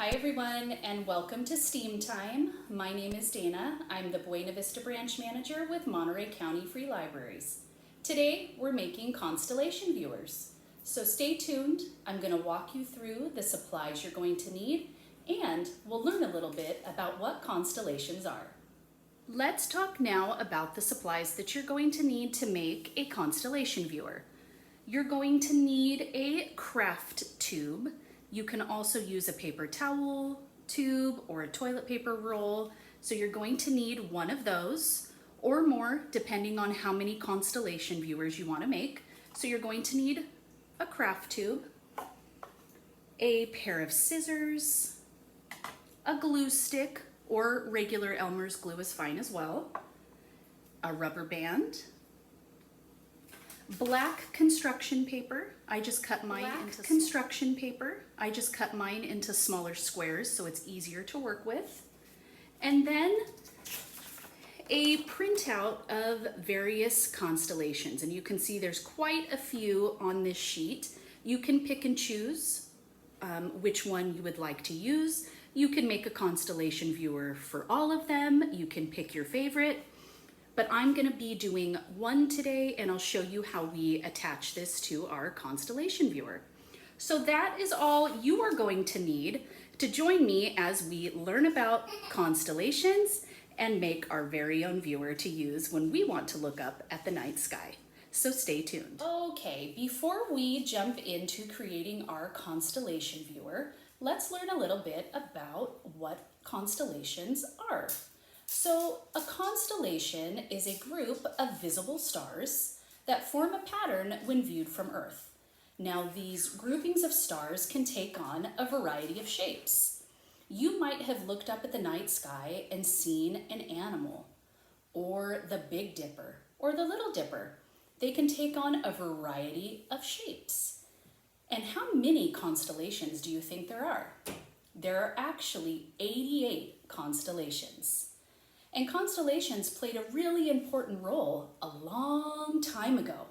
Hi everyone and welcome to STEAM Time. My name is Dayna. I'm the Buena Vista Branch Manager with Monterey County Free Libraries. Today we're making Constellation Viewers. So stay tuned. I'm going to walk you through the supplies you're going to need and we'll learn a little bit about what constellations are. Let's talk now about the supplies that you're going to need to make a constellation viewer. You're going to need a craft tube. You can also use a paper towel tube or a toilet paper roll. So you're going to need one of those or more depending on how many constellation viewers you want to make. So you're going to need a craft tube, a pair of scissors, a glue stick or regular Elmer's glue is fine as well, a rubber band, black construction paper. I just cut mine into smaller squares so it's easier to work with. And then a printout of various constellations. And you can see there's quite a few on this sheet. You can pick and choose which one you would like to use. You can make a constellation viewer for all of them. You can pick your favorite. But I'm going to be doing one today and I'll show you how we attach this to our constellation viewer. So that is all you are going to need to join me as we learn about constellations and make our very own viewer to use when we want to look up at the night sky. So stay tuned. Okay, before we jump into creating our constellation viewer, let's learn a little bit about what constellations are. So a constellation is a group of visible stars that form a pattern when viewed from Earth. Now these groupings of stars can take on a variety of shapes. You might have looked up at the night sky and seen an animal, or the Big Dipper, or the Little Dipper. They can take on a variety of shapes. And how many constellations do you think there are? There are actually 88 constellations. And constellations played a really important role a long time ago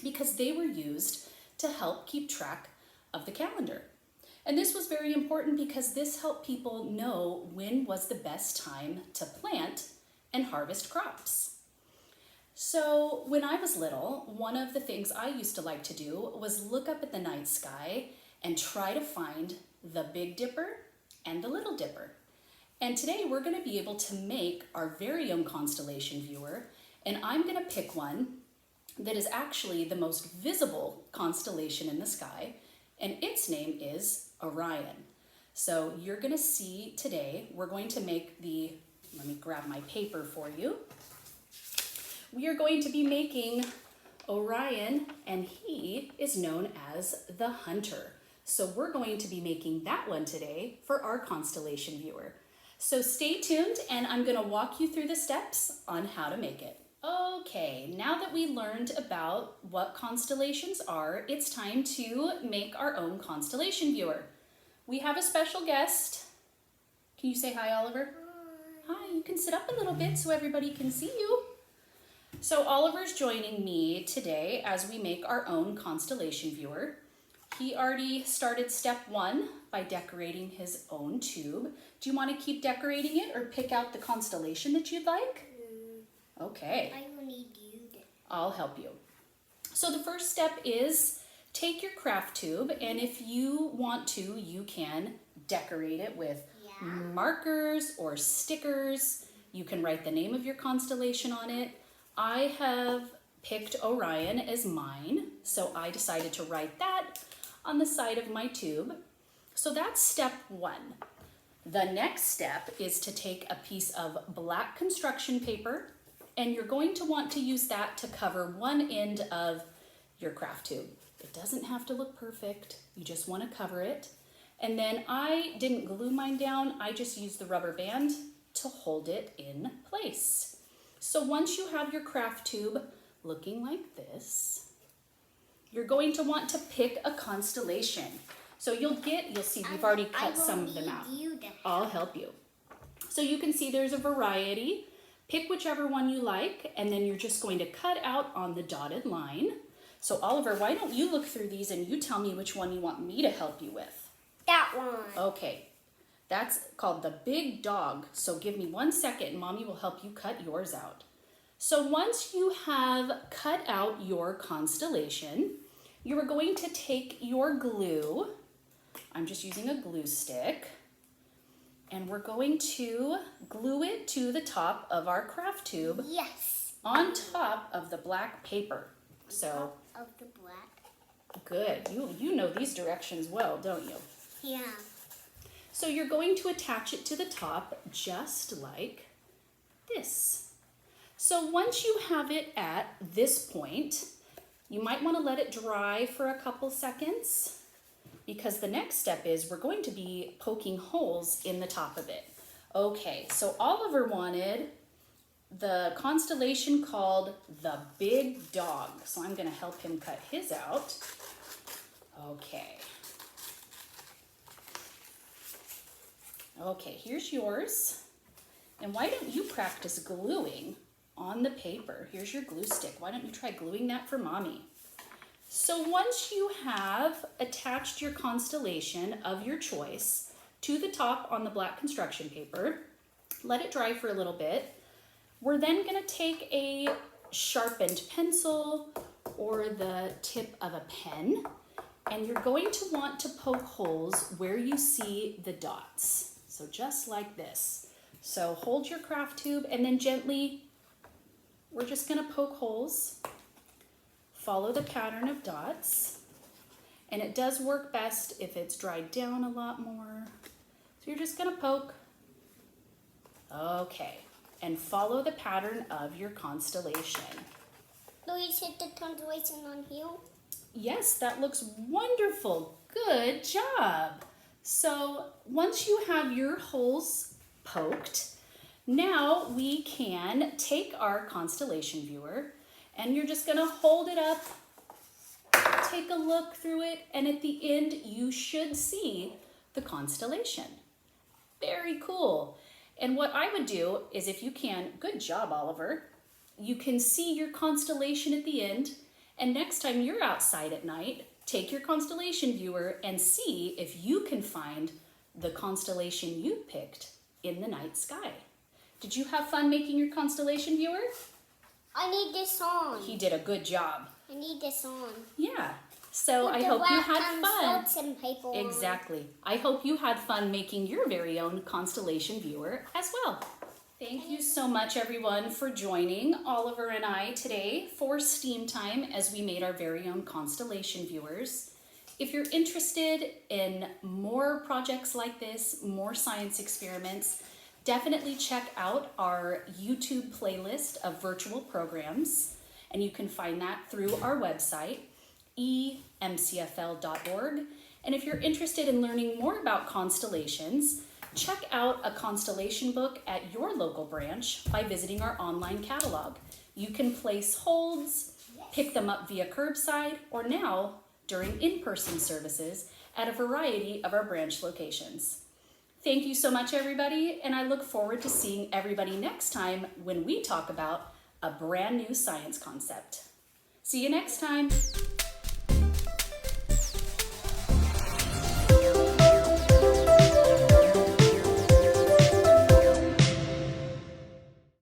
because they were used to help keep track of the calendar. And this was very important because this helped people know when was the best time to plant and harvest crops. So when I was little, one of the things I used to like to do was look up at the night sky and try to find the Big Dipper and the Little Dipper. And today we're going to be able to make our very own constellation viewer, and I'm going to pick one that is actually the most visible constellation in the sky, and its name is Orion. So you're going to see today, we're going to make let me grab my paper for you. We are going to be making Orion, and he is known as the Hunter. So we're going to be making that one today for our constellation viewer. So stay tuned and I'm going to walk you through the steps on how to make it. Okay, now that we learned about what constellations are, it's time to make our own constellation viewer. We have a special guest. Can you say hi, Oliver? Hi, you can sit up a little bit so everybody can see you. So Oliver's joining me today as we make our own constellation viewer. He already started step one by decorating his own tube. Do you want to keep decorating it or pick out the constellation that you'd like? Okay. I will need you. I'll help you. So the first step is take your craft tube, and if you want to, you can decorate it with markers or stickers. You can write the name of your constellation on it. I have picked Orion as mine, so I decided to write that on the side of my tube. So that's step one. The next step is to take a piece of black construction paper, and you're going to want to use that to cover one end of your craft tube. It doesn't have to look perfect. You just want to cover it. And then I didn't glue mine down. I just used the rubber band to hold it in place. So once you have your craft tube looking like this, you're going to want to pick a constellation. So you'll see we've already cut some of them out. I'll help you. So you can see there's a variety. Pick whichever one you like, and then you're just going to cut out on the dotted line. So Oliver, why don't you look through these and you tell me which one you want me to help you with? That one. Okay, That's called the big dog. So give me 1 second and Mommy will help you cut yours out. So once you have cut out your constellation, you are going to take your glue. I'm just using a glue stick. And we're going to glue it to the top of our craft tube. Yes. On top of the black paper. So of the black. Good. You know these directions well, don't you? Yeah. So you're going to attach it to the top just like this. So once you have it at this point, you might want to let it dry for a couple seconds because the next step is we're going to be poking holes in the top of it. Okay, so Oliver wanted the constellation called the Big Dog. So I'm going to help him cut his out. Okay. Okay, here's yours. And why don't you practice gluing on the paper? Here's your glue stick. Why don't you try gluing that for Mommy? So once you have attached your constellation of your choice to the top on the black construction paper, let it dry for a little bit. We're then going to take a sharpened pencil or the tip of a pen, and you're going to want to poke holes where you see the dots. So just like this. So hold your craft tube and then gently, we're just going to poke holes. Follow the pattern of dots. And it does work best if it's dried down a lot more. So you're just going to poke. Okay. And follow the pattern of your constellation. Do we set the constellation on here? Yes, that looks wonderful. Good job. So once you have your holes poked, now we can take our constellation viewer and you're just going to hold it up, take a look through it, and at the end you should see the constellation. Very cool. And what I would do is, if you can, good job, Oliver, you can see your constellation at the end, and next time you're outside at night, take your constellation viewer and see if you can find the constellation you picked in the night sky. Did you have fun making your constellation viewer? I need this on. He did a good job. I need this on. Yeah. So Put I the hope you black had fun. construction paper on. Exactly. I hope you had fun making your very own constellation viewer as well. Thank you so much, everyone, for joining Oliver and I today for STEAM time as we made our very own constellation viewers. If you're interested in more projects like this, more science experiments, definitely check out our YouTube playlist of virtual programs, and you can find that through our website, emcfl.org. And if you're interested in learning more about constellations, check out a constellation book at your local branch by visiting our online catalog. You can place holds, pick them up via curbside, or now during in-person services at a variety of our branch locations. Thank you so much, everybody, and I look forward to seeing everybody next time when we talk about a brand new science concept. See you next time.